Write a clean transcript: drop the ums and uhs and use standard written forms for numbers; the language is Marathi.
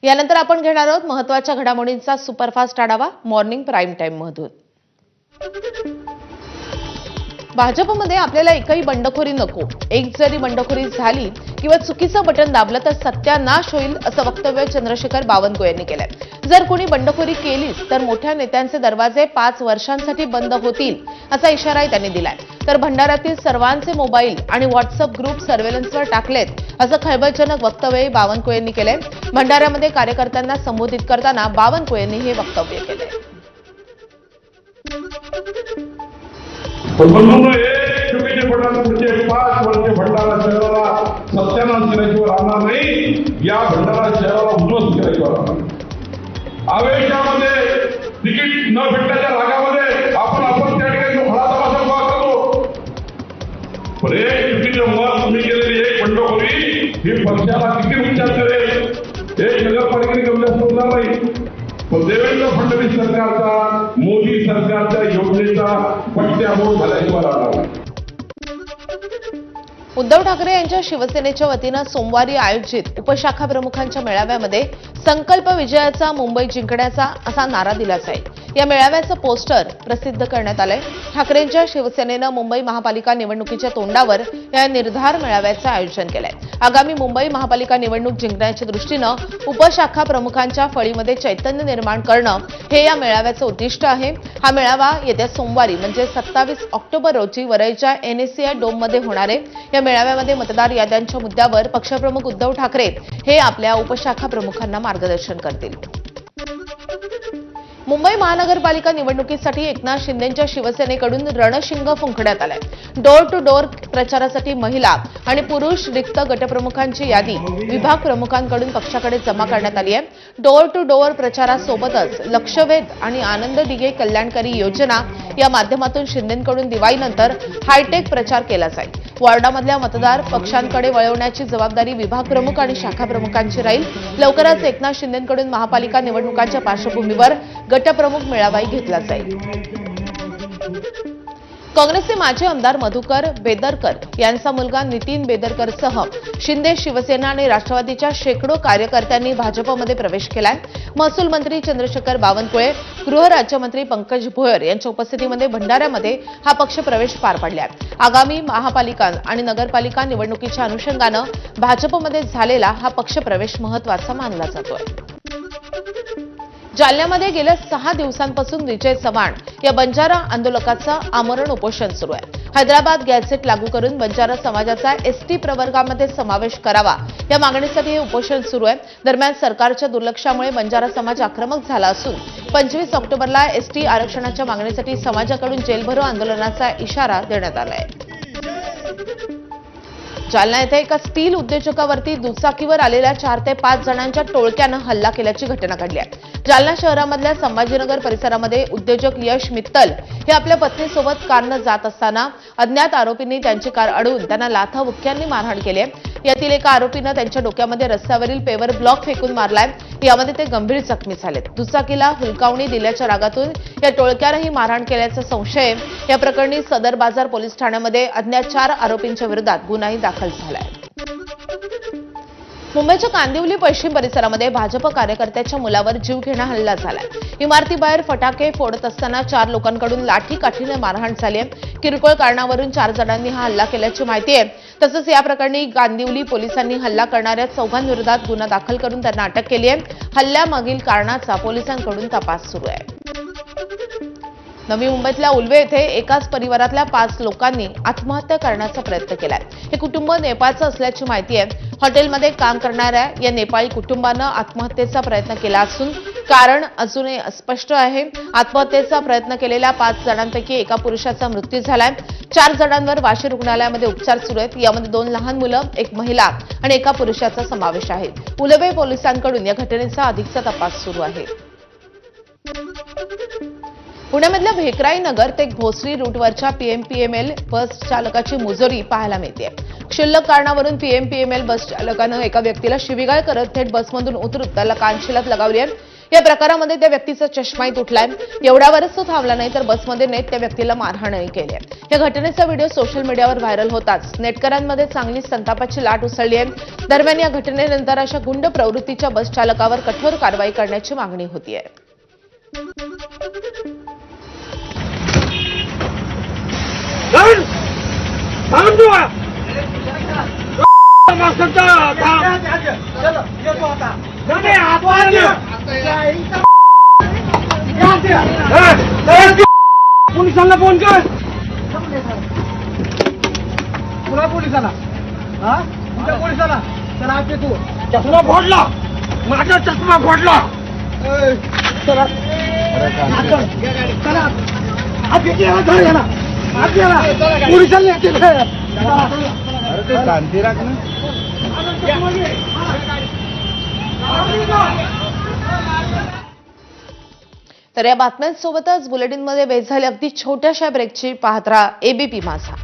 यानंतर आपण घेणार आहोत महत्त्वाच्या घडामोडींचा सुपरफास्ट आढावा मॉर्निंग प्राईम टाइम मधून। भाजपमध्ये आपल्याला एकही बंडखोरी नको, एक जरी बंडखोरी झाली किंवा चुकीचं बटन दाबलं तर सत्यानाश होईल असं वक्तव्य चंद्रशेखर बावनकुळे यांनी केलंय। जर कोणी बंडखोरी केलीच तर मोठ्या नेत्यांचे दरवाजे 5 वर्षांसाठी बंद होतील असा इशाराही त्यांनी दिलाय। तर भंडाऱ्यातील सर्वांचे मोबाईल आणि व्हॉट्सअप ग्रुप सर्व्हेलन्सवर टाकलेत असं खळबळजनक वक्तव्य बावनकुळे यांनी केलंय। भंडाऱ्यामध्ये कार्यकर्त्यांना संबोधित करताना बावनकुळे यांनी हे वक्तव्य केलंय। बंधूंनो, एक चुकीचे बटन पुढचे 5 वर्ष भंडारा शहराला सत्यानाश केल्याशिवाय राहणार नाही। या भंडारा शहराला उद्ध्वस्त केल्याशिवाय राहणार। आवेशामध्ये तिकीट न भेटण्याच्या रागामध्ये आपण त्या ठिकाणी फळा तमाशा गोळा करतो, पण एक चुकीचं मत तुम्ही केलेली एक बंडखोरी ही पक्षाला किती विचार करेल, एक नगरपालिकेने कमी होणार नाही। पण देवेंद्र फडणवीस सरकारचा, मोदी सरकारच्या योजनेचा पट्ट्याबोळ झाल्याशिवाय राहणार नाही। उद्धव ठाकरे यांच्या शिवसेनेच्या वतीनं सोमवारी आयोजित उपशाखा प्रमुखांच्या मेळाव्यामध्ये संकल्प विजयाचा, मुंबई जिंकण्याचा असा नारा दिला जाईल। या मेळाव्याचं पोस्टर प्रसिद्ध करण्यात आलंय। ठाकरेंच्या शिवसेनेनं मुंबई महापालिका निवडणुकीच्या तोंडावर या निर्धार मेळाव्याचं आयोजन केलंय। आगामी मुंबई महापालिका निवडणूक जिंकण्याच्या दृष्टीनं उपशाखा प्रमुखांच्या फळीमध्ये चैतन्य निर्माण करणं हे या मेळाव्याचं उद्दिष्ट आहे। हा मेळावा येत्या सोमवारी म्हणजे 27 ऑक्टोबर रोजी वरईच्या NACI डोममध्ये होणार आहे। या मेळाव्यामध्ये मतदार याद्यांच्या मुद्द्यावर पक्षप्रमुख उद्धव ठाकरे हे आपल्या उपशाखा प्रमुखांना मार्गदर्शन करतील। मुंबई महानगरपालिका निवडणुकीसाठी एकनाथ शिंदेंच्या शिवसेनेकडून रणशिंग फुंकण्यात आलाय। डोर टू डोर प्रचारासाठी महिला आणि पुरुष रिक्त गटप्रमुखांची यादी विभाग प्रमुखांकडून पक्षाकडे जमा करण्यात आली आहे। डोर टू डोर प्रचारासोबतच लक्षवेध आणि आनंद दिघे कल्याणकारी योजना या माध्यमातून शिंदेंकडून दिवाळीनंतर हायटेक प्रचार केला जाईल। वॉर्डामधल्या मतदार पक्षांकडे वळवण्याची जबाबदारी विभाग प्रमुख आणि शाखा प्रमुखांची राहील। लवकरच एकनाथ शिंदेंकडून महापालिका निवडणुकांच्या पार्श्वभूमीवर गटप्रमुख मेळावाही घेतला जाईल। काँग्रेसचे माजी आमदार मधुकर बेदरकर यांचा मुलगा नितीन बेदरकरसह शिंदे शिवसेना आणि राष्ट्रवादीच्या शेकडो कार्यकर्त्यांनी भाजपमध्ये प्रवेश केलाय। महसूल मंत्री चंद्रशेखर बावनकुळे, गृहराज्यमंत्री पंकज भोयर यांच्या उपस्थितीमध्ये भंडाऱ्यामध्ये हा पक्ष प्रवेश पार पडलाय। आगामी महापालिका आणि नगरपालिका निवडणुकीच्या अनुषंगानं भाजपमध्ये झालेला हा पक्ष प्रवेश महत्त्वाचा मानला जातोय। जालन्यामध्ये गेल्या 6 दिवसांपासून विजय चव्हाण या बंजारा आंदोलकाचं आमरण उपोषण सुरू आहे। हैदराबाद गॅझेट लागू करून बंजारा समाजाचा ST प्रवर्गामध्ये समावेश करावा या मागणीसाठी हे उपोषण सुरू आहे। दरम्यान सरकारच्या दुर्लक्षामुळे बंजारा समाज आक्रमक झाला असून 25 ऑक्टोबरला ST आरक्षणाच्या मागणीसाठी समाजाकडून जेलभरो आंदोलनाचा इशारा देण्यात आला आहे। जालना येथे एका स्टील उद्योजकावरती दुचाकीवर आलेल्या 4 ते 5 जणांच्या टोळक्यानं हल्ला केल्याची घटना घडली आहे। जालना शहरामधल्या संभाजीनगर परिसरामध्ये उद्योजक यश मित्तल हे आपल्या पत्नीसोबत कारनं जात असताना अज्ञात आरोपींनी त्यांची कार अडवून त्यांना लाथाबुक्क्यांनी मारहाण केली आहे। यातील एका आरोपीनं त्यांच्या डोक्यामध्ये रस्त्यावरील पेवर ब्लॉक फेकून मारलाय। यामध्ये ते गंभीर जखमी झालेत। दुचाकीला हुलकावणी दिल्याच्या रागातून या टोळक्यानंही मारहाण केल्याचा संशय। या प्रकरणी सदर बाजार पोलीस ठाण्यामध्ये अज्ञात 4 आरोपींच्या विरोधात गुन्हाही दाखल झालाय। मुंबईच्या कांदिवली पश्चिम परिसरामध्ये भाजप कार्यकर्त्याच्या मुलावर जीवघेणा हल्ला झालाय। इमारतीबाहेर फटाके फोडत असताना 4 लोकांकडून लाठीकाठीने मारहाण झाली आहे। किरकोळ कारणावरून 4 जणांनी हा हल्ला केल्याची माहिती आहे। तसंच या प्रकरणी कांदिवली पोलिसांनी हल्ला करणाऱ्या 4 विरोधात गुन्हा दाखल करून त्यांना अटक केली आहे। हल्ल्यामागील कारणाचा पोलिसांकडून तपास सुरू आहे। नवी मुंबईतल्या उल्वे येथे एकाच परिवारातल्या 5 लोकांनी आत्महत्या करण्याचा प्रयत्न केलाय। हे कुटुंब नेपाळचं असल्याची माहिती आहे। हॉटेलमध्ये काम करणाऱ्या या नेपाळी कुटुंबानं आत्महत्येचा प्रयत्न केला असून कारण अजूनही अस्पष्ट आहे। आत्महत्येचा प्रयत्न केलेल्या 5 जणांपैकी एका पुरुषाचा मृत्यू झालाय। 4 जणांवर वाशी रुग्णालयामध्ये उपचार सुरू आहेत। यामध्ये 2 लहान मुलं, 1 महिला आणि एका पुरुषाचा समावेश आहे। उल्वे पोलिसांकडून या घटनेचा अधिकचा तपास सुरू आहे। पुण्यामधल्या भेकराई नगर ते भोसरी रूटवरच्या PMPML बस चालकाची मुजोरी पाहायला मिळते। क्षुल्लक कारणावरून PMPML बस चालकानं एका व्यक्तीला शिवीगाळ करत थेट बसमधून उतरून त्याला कानशिलात लगावली आहे। या प्रकारामध्ये त्या व्यक्तीचा चष्माही तुटलाय. एवढ्यावरच तो थांबला नाही तर बसमध्ये नेत त्या व्यक्तीला मारहाणही केली आहे. या घटनेचा व्हिडिओ सोशल मीडियावर व्हायरल होताच नेटकऱ्यांमध्ये चांगली संतापाची लाट उसळली आहे. दरम्यान या घटनेनंतर अशा गुंड प्रवृत्तीच्या बस चालकावर कठोर कारवाई करण्याची मागणी होतीये. पोलिसांना फोन कर. पुन्हा पोलिसाला पोलिसाला चला आपले तू चष्मा फोडला. माझा चष्मा फोडला. चला चला आज गेला आज गेला पोलिसांना शांती राख ना. तर या बातम्यांसोबतच बुलेटिनमध्ये वेळ झाली अगदी छोट्याशा ब्रेकची. पाहत राहा एबीपी माझा.